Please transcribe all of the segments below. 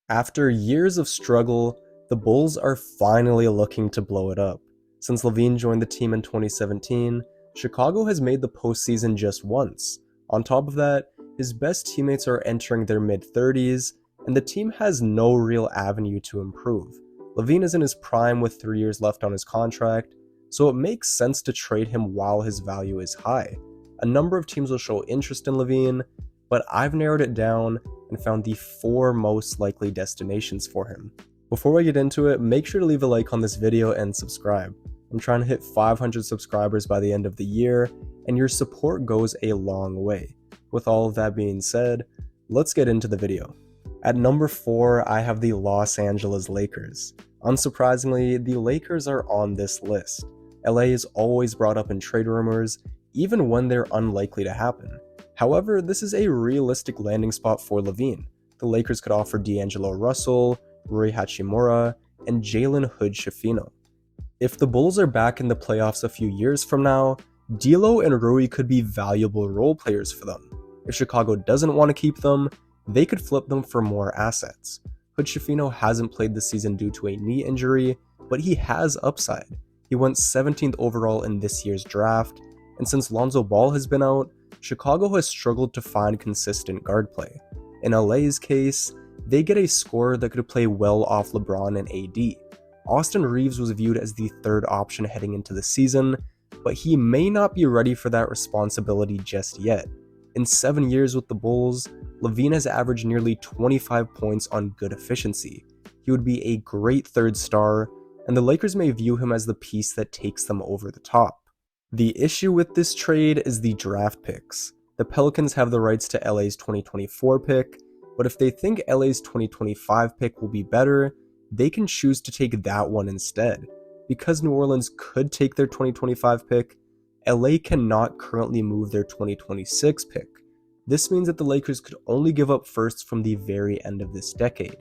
After years of struggle, the Bulls are finally looking to blow it up. Since LaVine joined the team in 2017, Chicago has made the postseason just once. On top of that, his best teammates are entering their mid-30s, and the team has no real avenue to improve. LaVine is in his prime with 3 years left on his contract, so it makes sense to trade him while his value is high. A number of teams will show interest in LaVine, but I've narrowed it down and found the 4 most likely destinations for him. Before we get into it, make sure to leave a like on this video and subscribe. I'm trying to hit 500 subscribers by the end of the year, and your support goes a long way. With all of that being said, let's get into the video. At number 4, I have the Los Angeles Lakers. Unsurprisingly, the Lakers are on this list. LA is always brought up in trade rumors, even when they're unlikely to happen. However, this is a realistic landing spot for LaVine. The Lakers could offer D'Angelo Russell, Rui Hachimura, and Jalen Hood-Schifino. If the Bulls are back in the playoffs a few years from now, D'Lo and Rui could be valuable role players for them. If Chicago doesn't want to keep them, they could flip them for more assets. Hood-Schifino hasn't played this season due to a knee injury, but he has upside. He went 17th overall in this year's draft, and since Lonzo Ball has been out, Chicago has struggled to find consistent guard play. In LA's case, they get a scorer that could play well off LeBron and AD. Austin Reeves was viewed as the third option heading into the season, but he may not be ready for that responsibility just yet. In 7 years with the Bulls, LaVine has averaged nearly 25 points on good efficiency. He would be a great third star, and the Lakers may view him as the piece that takes them over the top. The issue with this trade is the draft picks. The Pelicans have the rights to LA's 2024 pick, but if they think LA's 2025 pick will be better, they can choose to take that one instead. Because New Orleans could take their 2025 pick, LA cannot currently move their 2026 pick. This means that the Lakers could only give up firsts from the very end of this decade.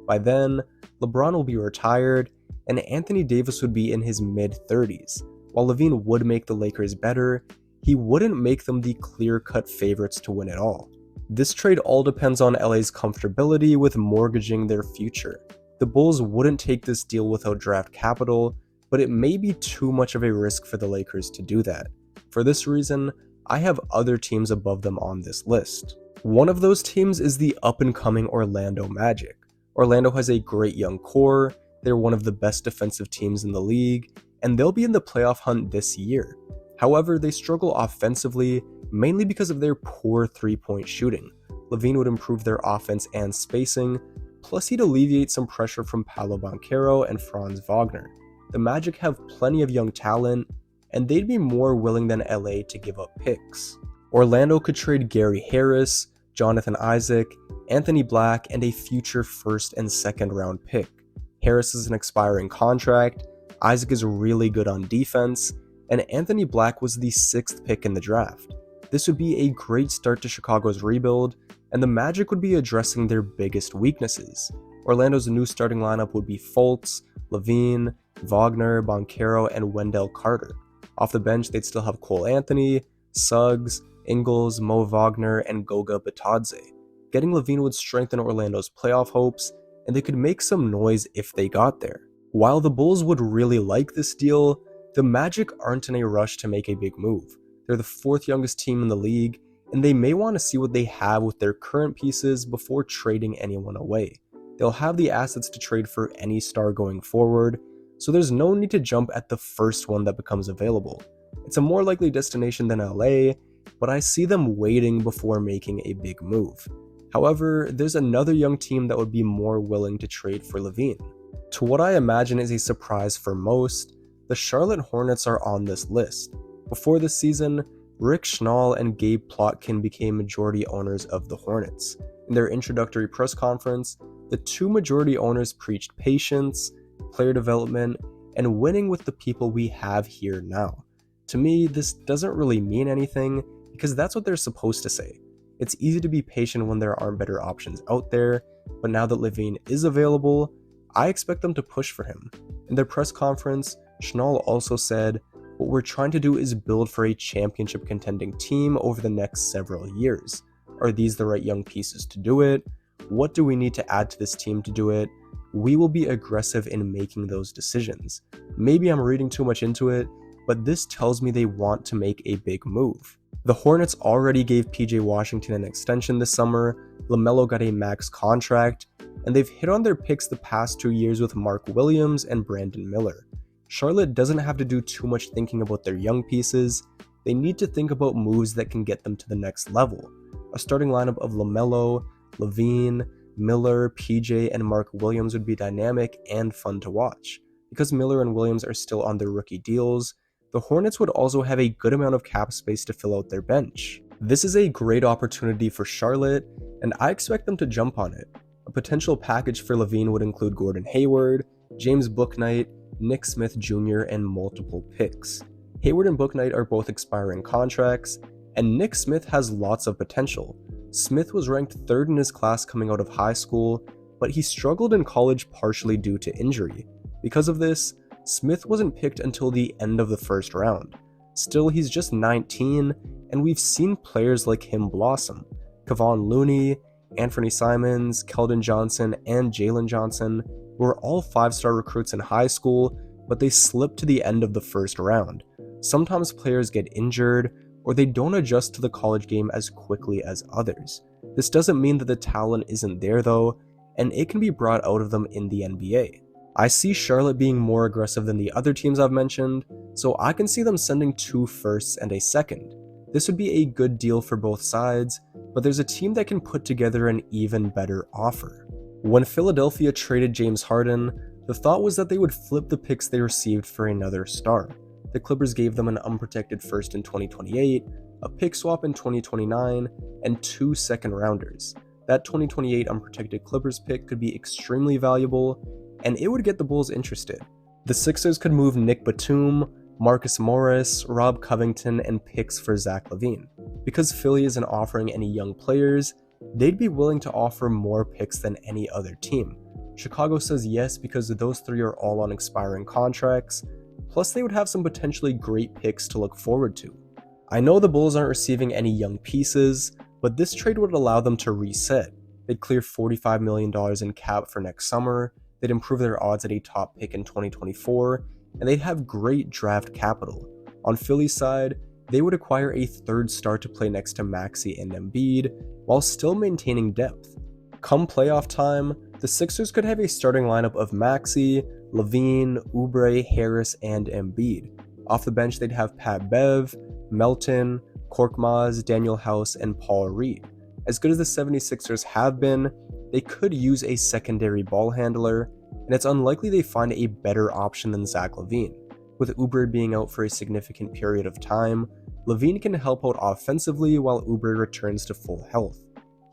By then, LeBron will be retired, and Anthony Davis would be in his mid-30s. While LaVine would make the Lakers better, he wouldn't make them the clear-cut favorites to win it all. This trade all depends on LA's comfortability with mortgaging their future. The Bulls wouldn't take this deal without draft capital, but it may be too much of a risk for the Lakers to do that. For this reason, I have other teams above them on this list. One of those teams is the up-and-coming Orlando Magic. Orlando has a great young core, they're one of the best defensive teams in the league, and they'll be in the playoff hunt this year. However, they struggle offensively, mainly because of their poor three-point shooting. LaVine would improve their offense and spacing, plus he'd alleviate some pressure from Paolo Banchero and Franz Wagner. The Magic have plenty of young talent, and they'd be more willing than LA to give up picks. Orlando could trade Gary Harris, Jonathan Isaac, Anthony Black, and a future first and second round pick. Harris is an expiring contract, Isaac is really good on defense, and Anthony Black was the 6th pick in the draft. This would be a great start to Chicago's rebuild, and the Magic would be addressing their biggest weaknesses. Orlando's new starting lineup would be Fultz, LaVine, Wagner, Banchero, and Wendell Carter. Off the bench, they'd still have Cole Anthony, Suggs, Ingles, Mo Wagner, and Goga Bitadze. Getting LaVine would strengthen Orlando's playoff hopes, and they could make some noise if they got there. While the Bulls would really like this deal, the Magic aren't in a rush to make a big move. They're the 4th youngest team in the league, and they may want to see what they have with their current pieces before trading anyone away. They'll have the assets to trade for any star going forward, so there's no need to jump at the first one that becomes available. It's a more likely destination than LA, but I see them waiting before making a big move. However, there's another young team that would be more willing to trade for LaVine. To what I imagine is a surprise for most, the Charlotte Hornets are on this list. Before this season, Rick Schnall and Gabe Plotkin became majority owners of the Hornets. In their introductory press conference, the two majority owners preached patience, player development, and winning with the people we have here now. To me, this doesn't really mean anything because that's what they're supposed to say. It's easy to be patient when there aren't better options out there, but now that LaVine is available, I expect them to push for him. In their press conference, Schnall also said, "What we're trying to do is build for a championship contending team over the next several years. Are these the right young pieces to do it? What do we need to add to this team to do it? We will be aggressive in making those decisions. Maybe I'm reading too much into it, but this tells me they want to make a big move. The Hornets already gave PJ Washington an extension this summer, LaMelo got a max contract, and they've hit on their picks the past 2 years with Mark Williams and Brandon Miller. Charlotte doesn't have to do too much thinking about their young pieces. They need to think about moves that can get them to the next level. A starting lineup of LaMelo, LaVine, Miller, PJ, and Mark Williams would be dynamic and fun to watch. Because Miller and Williams are still on their rookie deals, the Hornets would also have a good amount of cap space to fill out their bench. This is a great opportunity for Charlotte, and I expect them to jump on it. A potential package for LaVine would include Gordon Hayward, James Bouknight, Nick Smith Jr., and multiple picks. Hayward and Bouknight are both expiring contracts, and Nick Smith has lots of potential. Smith was ranked 3rd in his class coming out of high school, but he struggled in college partially due to injury. Because of this, Smith wasn't picked until the end of the first round. Still, he's just 19, and we've seen players like him blossom. Kevon Looney, Anthony Simons, Keldon Johnson, and Jalen Johnson were all 5-star recruits in high school, but they slipped to the end of the first round. Sometimes players get injured, or they don't adjust to the college game as quickly as others. This doesn't mean that the talent isn't there though, and it can be brought out of them in the NBA. I see Charlotte being more aggressive than the other teams I've mentioned, so I can see them sending 2 firsts and a second. This would be a good deal for both sides, but there's a team that can put together an even better offer. When Philadelphia traded James Harden, the thought was that they would flip the picks they received for another star. The Clippers gave them an unprotected first in 2028, a pick swap in 2029, and 2 second-rounders. That 2028 unprotected Clippers pick could be extremely valuable, and it would get the Bulls interested. The Sixers could move Nick Batum, Marcus Morris, Rob Covington, and picks for Zach LaVine. Because Philly isn't offering any young players, they'd be willing to offer more picks than any other team. Chicago says yes because those 3 are all on expiring contracts, plus they would have some potentially great picks to look forward to. I know the Bulls aren't receiving any young pieces, but this trade would allow them to reset. They'd clear $45 million in cap for next summer, they'd improve their odds at a top pick in 2024, and they'd have great draft capital. On Philly's side, they would acquire a 3rd star to play next to Maxey and Embiid, while still maintaining depth. Come playoff time, the Sixers could have a starting lineup of Maxey, LaVine, Oubre, Harris, and Embiid. Off the bench, they'd have Pat Bev, Melton, Korkmaz, Daniel House, and Paul Reed. As good as the 76ers have been, they could use a secondary ball handler, and it's unlikely they find a better option than Zach LaVine. With Oubre being out for a significant period of time, LaVine can help out offensively while Oubre returns to full health.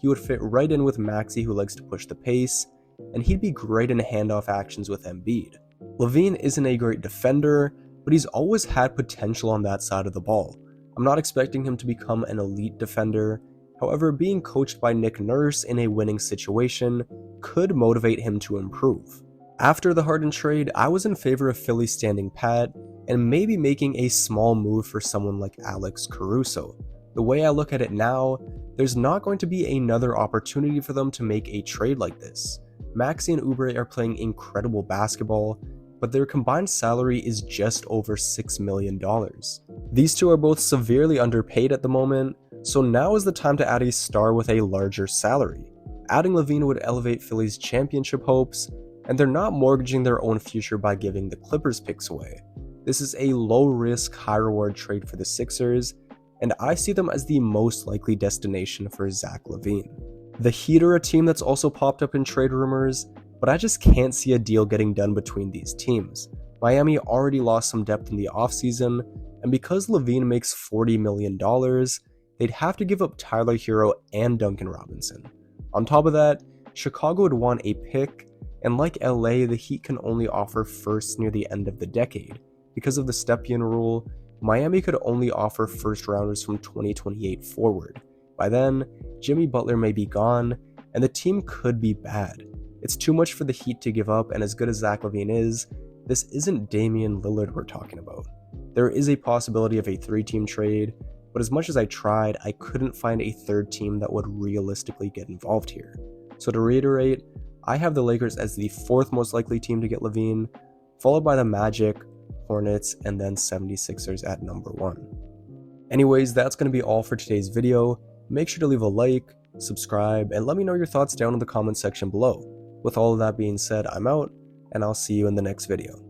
He would fit right in with Maxey, who likes to push the pace, and he'd be great in handoff actions with Embiid. LaVine isn't a great defender, but he's always had potential on that side of the ball. I'm not expecting him to become an elite defender, however, being coached by Nick Nurse in a winning situation could motivate him to improve. After the Harden trade, I was in favor of Philly standing pat and maybe making a small move for someone like Alex Caruso. The way I look at it now, there's not going to be another opportunity for them to make a trade like this. Maxey and Oubre are playing incredible basketball, but their combined salary is just over $6 million. These two are both severely underpaid at the moment, so now is the time to add a star with a larger salary. Adding LaVine would elevate Philly's championship hopes, and they're not mortgaging their own future by giving the Clippers picks away. This is a low-risk, high-reward trade for the Sixers, and I see them as the most likely destination for Zach LaVine. The Heat are a team that's also popped up in trade rumors, but I just can't see a deal getting done between these teams. Miami already lost some depth in the offseason, and because LaVine makes $40 million, they'd have to give up Tyler Hero and Duncan Robinson. On top of that, Chicago would want a pick, and like LA, the Heat can only offer firsts near the end of the decade. Because of the Stepien rule, Miami could only offer first rounders from 2028 forward. By then, Jimmy Butler may be gone, and the team could be bad. It's too much for the Heat to give up, and as good as Zach LaVine is, this isn't Damian Lillard we're talking about. There is a possibility of a 3-team trade, but as much as I tried, I couldn't find a 3rd team that would realistically get involved here. So to reiterate, I have the Lakers as the 4th most likely team to get LaVine, followed by the Magic, Hornets, and then 76ers at number 1. Anyways, that's going to be all for today's video. Make sure to leave a like, subscribe, and let me know your thoughts down in the comment section below. With all of that being said, I'm out, and I'll see you in the next video.